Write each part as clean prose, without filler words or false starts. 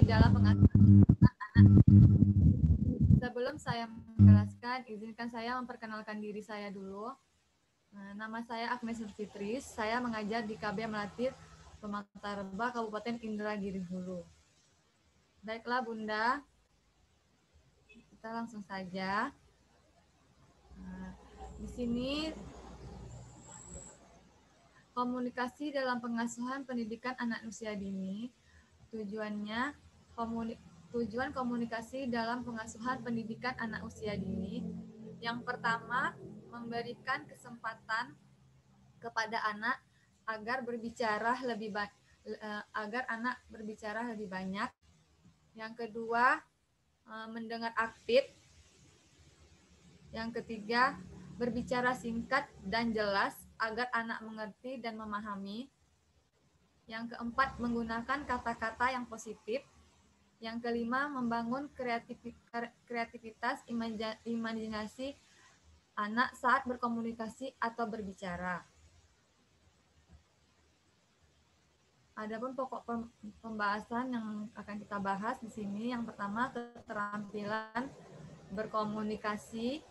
dalam pengasuhan anak. Sebelum saya menjelaskan, izinkan saya memperkenalkan diri saya dulu. Nama saya Agnes Nurfitris, saya mengajar di KB Melati Pematarba, Kabupaten Indragiri Hulu. Baiklah Bunda, kita langsung saja. Di sini komunikasi dalam pengasuhan pendidikan anak usia dini, tujuan komunikasi dalam pengasuhan pendidikan anak usia dini. Yang pertama, memberikan kesempatan kepada anak agar anak berbicara lebih banyak. Yang kedua, mendengar aktif. Yang ketiga, berbicara singkat dan jelas agar anak mengerti dan memahami. Yang keempat, menggunakan kata-kata yang positif. Yang kelima, membangun kreativitas imajinasi anak saat berkomunikasi atau berbicara. Adapun pokok pembahasan yang akan kita bahas di sini, yang pertama, keterampilan berkomunikasi,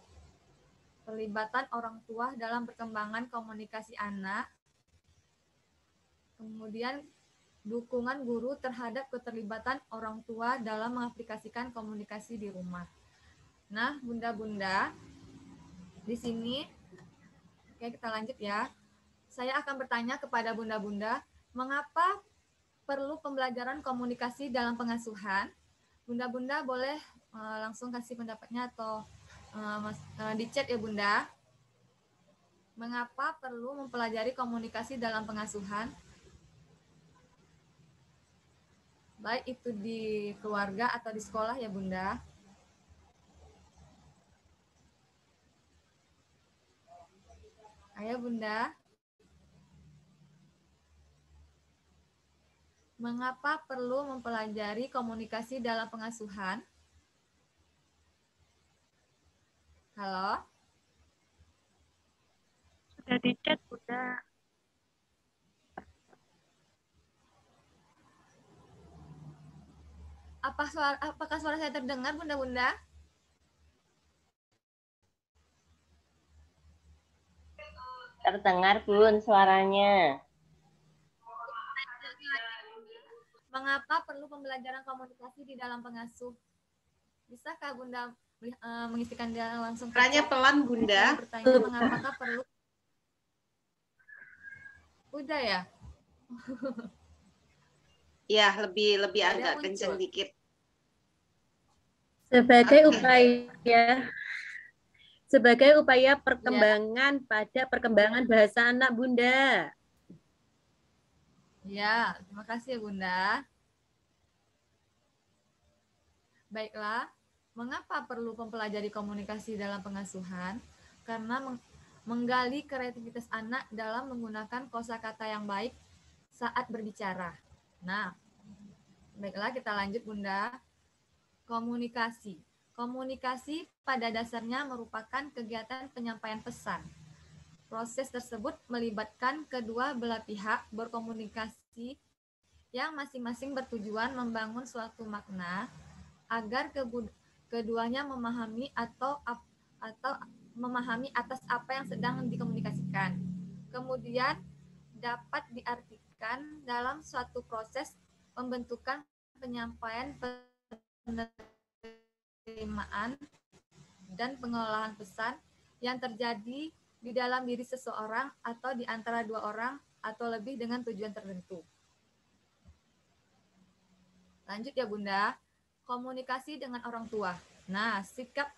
pelibatan orang tua dalam perkembangan komunikasi anak, kemudian dukungan guru terhadap keterlibatan orang tua dalam mengaplikasikan komunikasi di rumah. Nah, bunda-bunda, di sini, oke, kita lanjut ya. Saya akan bertanya kepada bunda-bunda, mengapa perlu pembelajaran komunikasi dalam pengasuhan? Bunda-bunda boleh langsung kasih pendapatnya atau di chat ya bunda. Mengapa perlu mempelajari komunikasi dalam pengasuhan? Baik itu di keluarga atau di sekolah ya bunda. Ayo bunda. Mengapa perlu mempelajari komunikasi dalam pengasuhan? Halo? Sudah di chat, Bunda. Apakah suara saya terdengar, bunda-bunda? Terdengar, Bun, suaranya. Mengapa perlu pembelajaran komunikasi di dalam pengasuh? Bisakah bunda mengisikan dia langsung? Suaranya pelan, bunda. Saya bertanya, mengapakah perlu? Udah ya? Ya, lebih agak kenceng dikit. Sebagai upaya perkembangan pada perkembangan bahasa anak Bunda. Ya, terima kasih ya Bunda. Baiklah, mengapa perlu mempelajari komunikasi dalam pengasuhan? Karena menggali kreativitas anak dalam menggunakan kosakata yang baik saat berbicara. Nah, baiklah kita lanjut Bunda. Komunikasi. Komunikasi pada dasarnya merupakan kegiatan penyampaian pesan. Proses tersebut melibatkan kedua belah pihak berkomunikasi yang masing-masing bertujuan membangun suatu makna agar keduanya memahami atau memahami atas apa yang sedang dikomunikasikan. Kemudian dapat diartikan dalam suatu proses pembentukan penyampaian penerimaan dan pengolahan pesan yang terjadi di dalam diri seseorang atau di antara dua orang atau lebih dengan tujuan tertentu. Lanjut ya Bunda, komunikasi dengan orang tua. Nah, sikap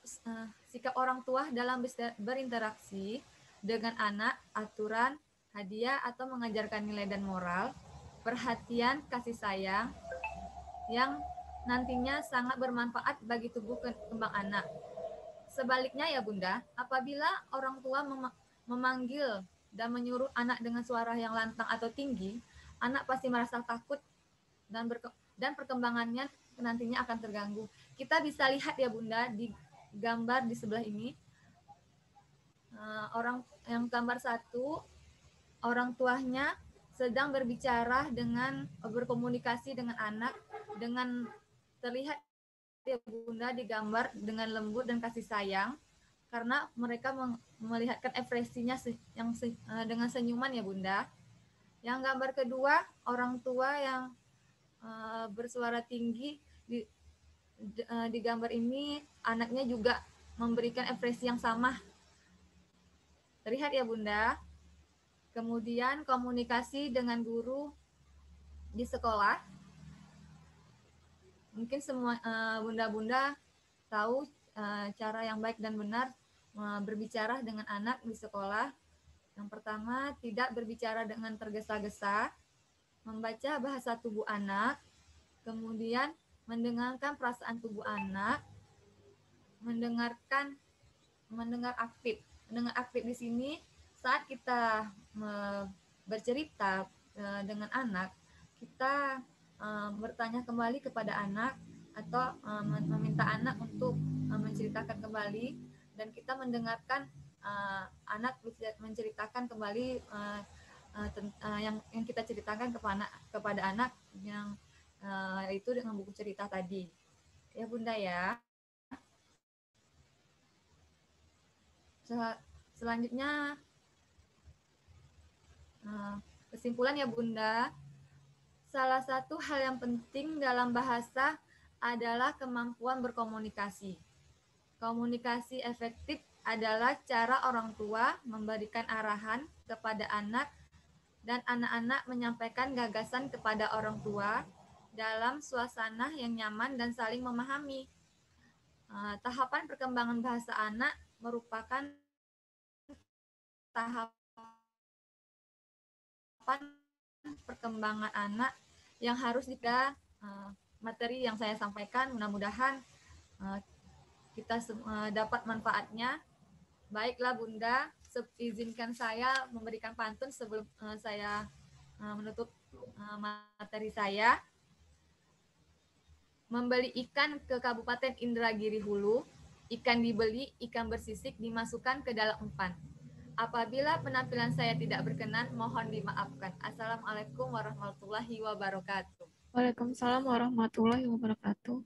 orang tua dalam berinteraksi dengan anak, aturan, hadiah atau mengajarkan nilai dan moral, perhatian, kasih sayang, yang nantinya sangat bermanfaat bagi tubuh kembang anak. Sebaliknya ya Bunda, apabila orang tua memanggil dan menyuruh anak dengan suara yang lantang atau tinggi, anak pasti merasa takut dan perkembangannya nantinya akan terganggu. Kita bisa lihat ya Bunda di gambar di sebelah ini, orang yang gambar 1, orang tuanya sedang berbicara dengan berkomunikasi dengan anak dengan terlihat ya Bunda di gambar dengan lembut dan kasih sayang karena mereka melihatkan ekspresinya dengan senyuman ya Bunda. Yang gambar kedua, orang tua yang bersuara tinggi di gambar ini anaknya juga memberikan ekspresi yang sama. Terlihat ya Bunda. Kemudian komunikasi dengan guru di sekolah. Mungkin semua bunda-bunda tahu cara yang baik dan benar berbicara dengan anak di sekolah. Yang pertama, tidak berbicara dengan tergesa-gesa, membaca bahasa tubuh anak, kemudian mendengarkan perasaan tubuh anak, mendengar aktif. Mendengar aktif di sini saat kita bercerita dengan anak, kita bertanya kembali kepada anak atau meminta anak untuk menceritakan kembali dan kita mendengarkan anak menceritakan kembali yang kita ceritakan kepada anak yang itu dengan buku cerita tadi. Ya Bunda ya. Selanjutnya kesimpulan ya Bunda. Salah satu hal yang penting dalam bahasa adalah kemampuan berkomunikasi. Komunikasi efektif adalah cara orang tua memberikan arahan kepada anak dan anak-anak menyampaikan gagasan kepada orang tua dalam suasana yang nyaman dan saling memahami. Tahapan perkembangan bahasa anak merupakan tahapan perkembangan anak yang harus kita materi yang saya sampaikan mudah-mudahan kita dapat manfaatnya. Baiklah Bunda, izinkan saya memberikan pantun sebelum saya menutup materi saya. Membeli ikan ke Kabupaten Indragiri Hulu, ikan dibeli, ikan bersisik dimasukkan ke dalam umpan. Apabila penampilan saya tidak berkenan, mohon dimaafkan. Assalamualaikum warahmatullahi wabarakatuh. Waalaikumsalam warahmatullahi wabarakatuh.